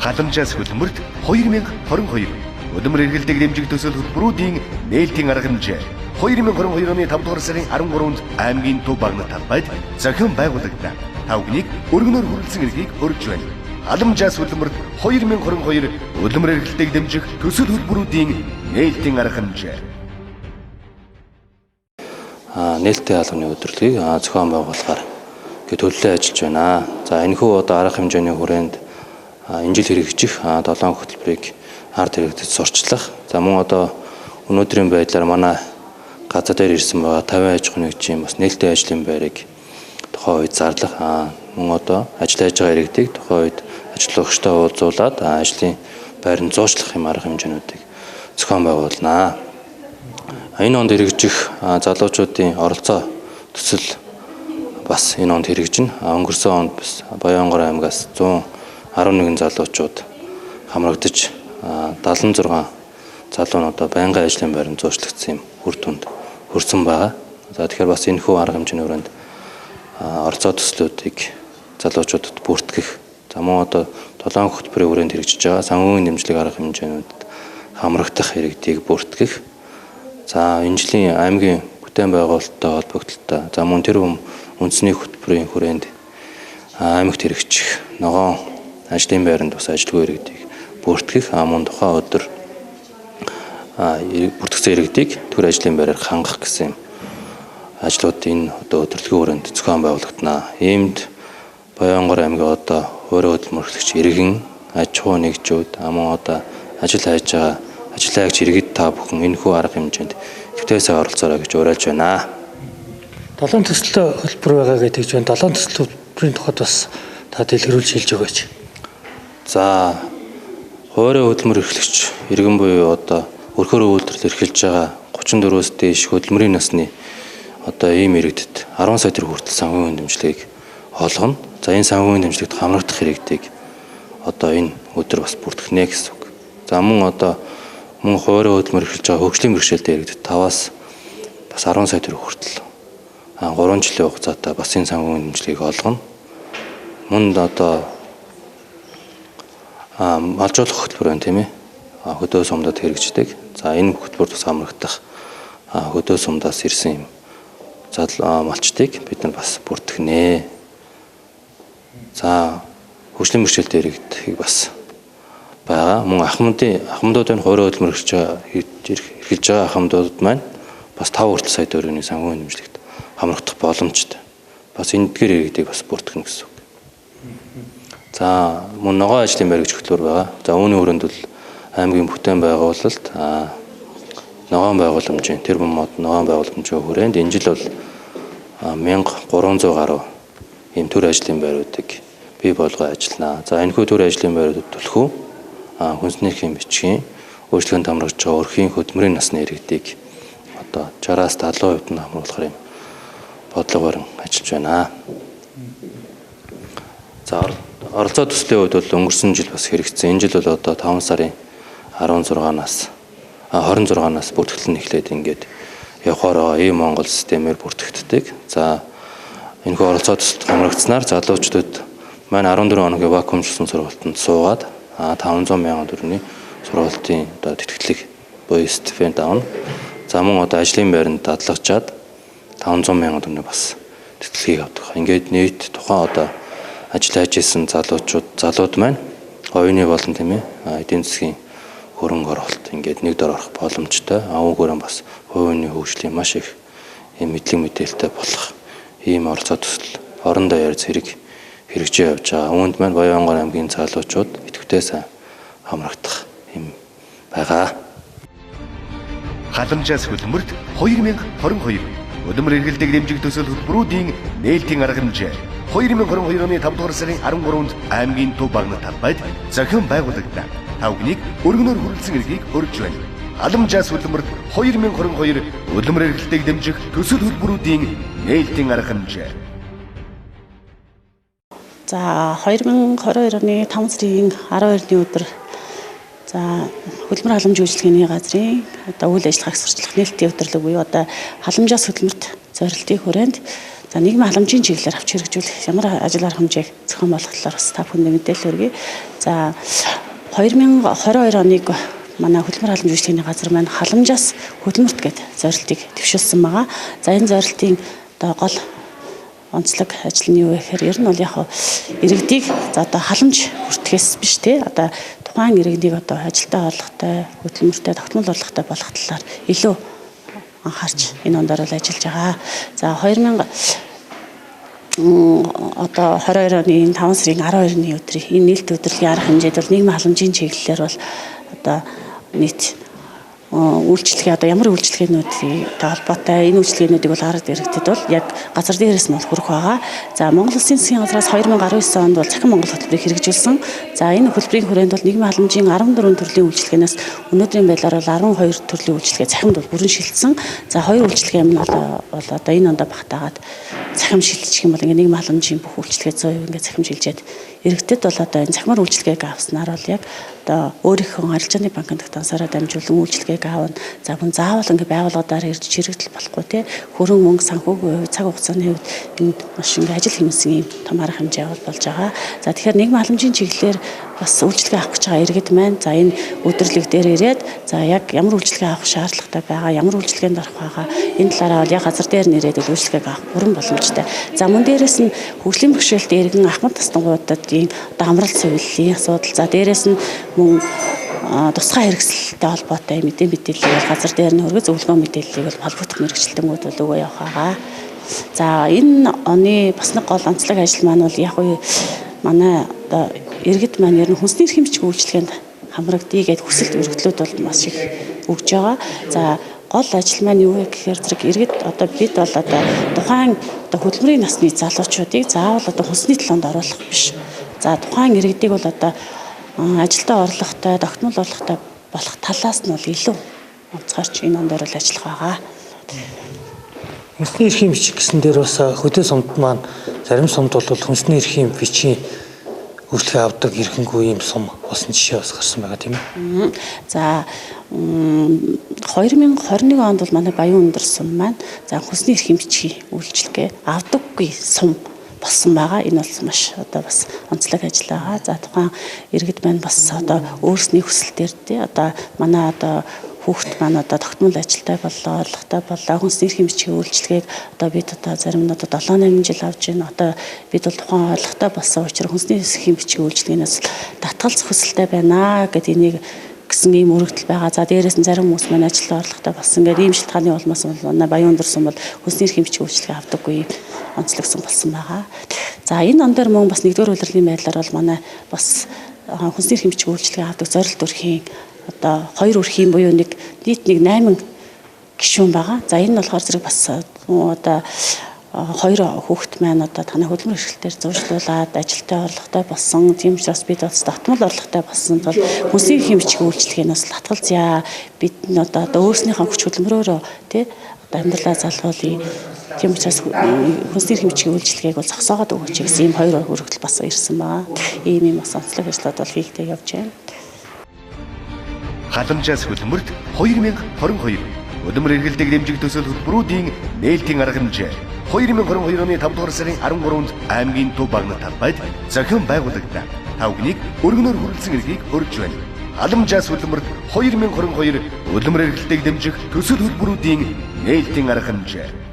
халамжаас хөдөлмөрт 2022 өдмөр эргэлдэг дэмжих төсөл хөтөлбөрүүдийн нээлтийн арга хэмжээ 2022 оны 5 дугаар сарын 13-нд аймгийн төв багнат талбайд зохион байгуулагдана. Тавгныг өргөнөөр хүрэлцэн эрхийг өргөж байна. Халамжаас хөдөлмөрт 2022 өдмөр эргэлдэг дэмжих төсөл хөтөлбөрүүдийн нээлтийн арга хэмжээ. Нээлттэй албаны удирдлагыг зохион байгуулахаар төлөвлөлөө ажиллаж байна. За энэхүү арга хэмжээний хүрээнд энэ жил хэрэгжих 7 хөтөлбөрийг ард хэрэгтэд сурчлах. За мөн өнөөдрийн байдлаар манай газар дээр ирсэн байгаа 50 аж ахуйн нэгжийн бас нээлттэй ажлын байрыг тухайн үед зарлах. Мөн ажил хийж байгаа иргэдийг тухайн үед ажиллагчтай уулзуулаад ажлын байранд зуучлах юм арга хэмжээнүүдийг зохион байгуулнаа. Энэ онд хэрэгжих залуучуудын оролцоо төсөл бас энэ онд хэрэгжинэ. Өнгөрсөн онд бас Баянгор аймгаас 111 залуучууд хамрагдаж 76 залуунуудаа байнгын ажлын байранд зуучлагдсан юм үр дүнд хүрсэн байгаа. За тэгэхээр бас энэхүү арга хэмжээний хүрээнд оролцоо төслүүдийг залуучуудад бүртгэх. За мөн 7 хөтөлбөрийн хүрээнд хэрэгжиж байгаа санхүүгийн дэмжлэг арга хэмжээнүүдэд хамрагдах иргэдийг бүртгэх. За энэ жилийн аймгийн бүтээн байгуулалттай холбогдлолтой за мөн тэр үндэсний хөтөлбөрийн хүрээнд аймагт хэрэгжих ногоон ажлын байранд бас ажилгүй иргэдийг бүртгэх. Мөн тухайн өдөр бүртгэсэн иргэдийг төр ажлын байраар хангах гэсэн ажлуудын удирдлагын хүрээнд зохион байгуулагдана. Иймд Баянгор аймгийн хуурай хөдөлмөрлөгч иргэн аж ахуйн нэгжүүд мөн ажил хайж байгаа ажиллаагч иргэд та бүхэн энэхүү арга хэмжээнд төвтэйсээ оролцоорой гэж уриалж байна. 7 төсөл хөтөлбөр байгаа гэдэг чинь 7 төсөл хөтөлбөрийн тухайд бас та дэлгэрүүлж хэлж өгөөч. За хуурай хөдөлмөр эрхлэгч иргэн буюу өрхөөр үйлдвэрлэл эрхэлж байгаа 34-өөс дээш хөдөлмөрийн насны ийм иргэдэд 10 сая төгрөг хүртэл санхүүгийн дэмжлэгийг олгоно. За энэ санхүүгийн дэмжлэгт хамрагдах иргэдийг энэ өдөр бас бүртгэнэ гэсэн үг. За мөн хуурай хөдөлмөр эрхэлж байгаа хөгжлийн бэрхшээлтэй иргэдэд 5-аас бас 10 сая төгрөг хүртэл 3 жилийн хугацаатай бас энэ санхүүгийн дэмжлэгийг олгоно. Мөн малжуулах хөтөлбөр байна тийм ээ. Хөдөө сумдад хэрэгждэг. За энэ хөтөлбөрт бас хамрагдах хөдөө сумдаас ирсэн юм малчдыг бид нар бас бүртгэнэ. За хөгжлийн бэрхшээлтэй иргэдийг бас байгаа. Мөн ахмадуудын хуурай хөдөлмөр эрхэлж байгаа ахмадууд маань бас 5 хүртэл сая төгрөгийн санхүүгийн дэмжлэгт хамрагдах боломжтой. Бас эндгээр иргэдийг бас бүртгэнэ гэсэн үг. За мөн ногоон ажлын байр гэж хөтөлбөр байгаа. За үүний хүрээнд бол аймгийн бүтээн байгуулалт ногоон байгууламжийн тэр бомод ногоон байгууламжийн хүрээнд энэ жил бол 1300 гаруй ийм төр ажлын байруудыг бий болгоо ажиллана. За энэхүү төр ажлын байруудад түлхүү хүнснийхээ бичгийн өөрчлөлтөнд хамрагдж байгаа өрхийн хөдөлмөрийн насны иргэдийг 60-аас 70% нь хамруулахар юм бодлого барин ажиллаж байна. За оролцоо төслийн хувьд бол өнгөрсөн жил бас хэрэгжсэн. Энэ жил бол 5 сарын 26-наас бүртгэл нь эхлээд ингээд явахаар Монгол системээр бүртгэгддэг. За энэхүү оролцоо төсөлд хамрагдсанаар залуучдад маань 14 хоногийн вакуумчлсан сургалтанд суугаад 500 мянган төгрөгийн сургалтын тэтгэлэг буюу стипенд авна. За мөн ажлын байранд дадлагчаад 500 мянган төгрөгийн бас тэтгэлгийг авдаг. Ингээд нийт тухайн ажил хайж исэн залууд маань оюуны болон тийм ээ эдийн засгийн хөрөнгө оруулалт ингээд нэг дор орох боломжтой. Үүгээрээ бас хувийн хөгжлийн маш их мэдлэг мэдээлэлтэй болох ийм оролцоо төсөл орондоо ярьж хэрэгжиж явж байгаа. Үүнд маань Баянгор аймгийн залуучууд идэвхтэй сайн хамрагдах юм байгаа. Халамжаас хөдөлмөрт 2022 өдмөр эргэлдэг дэмжих төсөл хөтөлбөрүүдийн нээлтийн арга хэмжээ 2022 оны 5 дугаар сарын 13-нд аймгийн төв багнат талбайд зохион байгуулагдана. Тавгныг өргөнөөр хүрэлцэн эрхийг өргөж байна. Халамжаас хөдөлмөрт 2022 өдмөр эргэлдэг дэмжих төсөл хөтөлбөрүүдийн нээлтийн арга хэмжээ. За 2022 оны 5 сарын 12-ны өдөр хөдөлмөр халамжийн үйлчлэгээний газрын үйл ажиллагааг сурчлах нээлттэй удирдлага буюу халамжаас хөдөлмөрт зорилтын хүрээнд За нийгмийн халамжийн чиглэлээр авч хэрэгжүүлэх ямар ажил арга хэмжээг зохион болгох талаар бас та бүхэнд мэдээлэл өргөе. За 2022 оныг манай хөдөлмөр халамж үйлчлэгээний газар маань халамжаас хөдөлмөрт гэдэг зорилтыг дэвшүүлсэн байгаа. За энэ зорилтын одоо гол онцлог ажил нь юу вэ гэхээр ер нь бол яг иргэдийг за одоо халамж хүртэхээс биш те одоо тухайн иргэдийг одоо ажилдаа орлоготой, хөдөлмөртэй, тогтмол орлоготой болгох талаар илүү анхаарч энэ ондор бол ажиллаж байгаа. За 22 оны 5 сарын 12-ны өдрийн энэ нээлт удирдлагын арга хэмжээд бол нийгмийн халамжийн чиглэлээр бол одоо нийт үйлчлэгээ одоо ямар үйлчлэгээнүүдтэй холбоотой энэ үйлчлэгээнүүдийг бол хараад иргэдэд бол яг газар дээрээс нь бол хүрэх байгаа. За Монгол Улсын засгийн газраас 2019 онд бол Цахим Монгол хөтөлбөрийг хэрэгжүүлсэн. За энэ хөтөлбөрийн хүрээнд бол нийгмийн халамжийн 14 төрлийн үйлчлэгээнээс өнөөдрийн байдлаар бол 12 төрлийн үйлчлэгээ цахимд бол бүрэн шилжсэн. За 2 үйлчлэгээ нь бол одоо энэ ондоо багтаагаад цахим шилжчих юм бол ингээ нийгмийн халамжийн бүх үйлчлэгээ 100% ингээ цахим шилжээд иргэдэд бол одоо энэ цахимаар үйлчлэгээг авснаар бол яг одоо өөрийнхөө арилжааны банкнд тансаараа дамжуулан үйлчлэгээг аавна. За мөн заавал ингээ байгууллагуудаар ирж чирэгдэл болохгүй те хөрөн мөнгө санхүүгийн хувь цаг хугацааны хувьд энд маш ингээ ажил хиймсэн юм том арга хэмжээ болж байгаа. За тэгэхээр нийгмийн халамжийн чиглэлээр бас үйлчлэгээ авах гэж байгаа иргэд маань за энэ өдөрлөг дээр ирээд за яг ямар үйлчлэгээ авах шаардлагатай байгаа, ямар үйлчлэгээнд орох байгаа энэ талаараа бол яг газар дээр нэрээд үйлчлэгээг авах бүрэн боломжтой. За мөн дээрэс нь хөгжлийн бэрхшээлтэй иргэн ахмад тасдангуудын одоо амралт сувиллийн асуудал за дээрэс нь мөн тусгай хэрэгсэлтэй холбоотой мэдээллийг бол газар дээр нь хөргөц зөвлөгөө мэдээллийг бол холбогдох мэрэгчлэлтэнүүд бол өгөө явах байгаа. За энэ оны бас нэг гол онцлог ажил маань бол яг уу манай одоо иргэд маань ер нь хүнсний эрх хэмжих үйлчлэгээнд хамрагдъя гэдэг хүсэлт өргөдлүүд бол маш их өгж байгаа. За гол ажил маань юу вэ гэхээр зэрэг иргэд одоо бид бол одоо тухайн одоо хөдөлмөрийн насны залуучуудыг заавал одоо хүнсний талаанд оруулах биш. За тухайн иргэдийг бол одоо ажилдаа орлоготой, тогтмол орлоготой болох талаас нь бол илүү онцгойч энэ ондор л ажиллах байгаа. Хүнсний эрхийн бичиг гэсэн дээр бас хөдөө сумд маань зарим сумд бол хүнсний эрхийн бичгийн үйлчлэгээ авдаг эрхэнгүй юм сум болсон жишээ бас гарсан байгаа тийм ээ. За 2021 онд бол манай Баян өндөр сум маань за хүнсний эрхийн бичгийн үйлчлэгээ авдаггүй сум болсон байгаа. Энэ бол маш одоо бас онцлог ажил байгаа. За тухайн иргэд маань бас одоо өөрсний хүсэлтээр тий одоо манай одоо хүүхд маань одоо тогтмол ажилтай боллоо, орлоготой боллоо, хүнсний эрхийн бичгийн үйлчлэгийг одоо бид одоо зарим нь одоо 7-8 жил авч байна. Одоо бид бол тухайн орлоготой болсон учраас хүнсний эрхийн бичгийн үйлчлэгээс татгалзах хүсэлтэй байна гэдэг энийг гэсэн ийм өргөдөл байгаа. За дээрээс нь зарим хүмүүс маань ажилтаа орлоготой болсон. Ингээд ийм шалтгааны улмаас бол Баян өндөр сум бол хүнсний эрхийн бичгийн үйлчлэгээ авдаггүй онцлогсон болсон байгаа. За энэ он дээр мөн бас нэгдүгээр удирдлагын байдлаар бол манай бас хүнсний эрхийн бичгийн үйлчлэгээ авдаг зорилт өрхийн одоо 2 өрхийн буюу нийт 8 гишүүн байгаа. За энэ нь болохоор зэрэг бас одоо 2 хүүхэд маань одоо танай хөдөлмөр эрхлэлээр зуршлуулад ажилтаа орлоготой болсон. Тийм учраас бид бас татмал орлоготой болсон бол хүнсний эрхийн бичгийн үйлчлэгээнээс татгалзъя. Бид нь одоо өөрснийхөө хүч хөдөлмөрөөрөө тий одоо амьдралаа залгуулъя. Тийм учраас хүнсний эрхийн бичгийн үйлчлэгээг бол зогсоогоод өгөөч гэсэн ийм 2 өргөдөл бас ирсэн байгаа. Ийм бас онцлог ажлууд бол хийгдэж явж байна. Халамжаас хөдөлмөрт 2022 хөдөлмөр эрхлэлтэйг дэмжих төсөл хөтөлбөрүүдийн нээлтийн арга хэмжээ 2022 оны 5 дугаар сарын 13-нд аймгийн Төв багнат талбайд зохион байгуулагдана. Тавгныг өргөнөөр хүрэлцэн эрхийг өргөж байна. Халамжаас хөдөлмөрт 2022 хөдөлмөр эрхлэлтэйг дэмжих төсөл хөтөлбөрүүдийн нээлтийн арга хэмжээ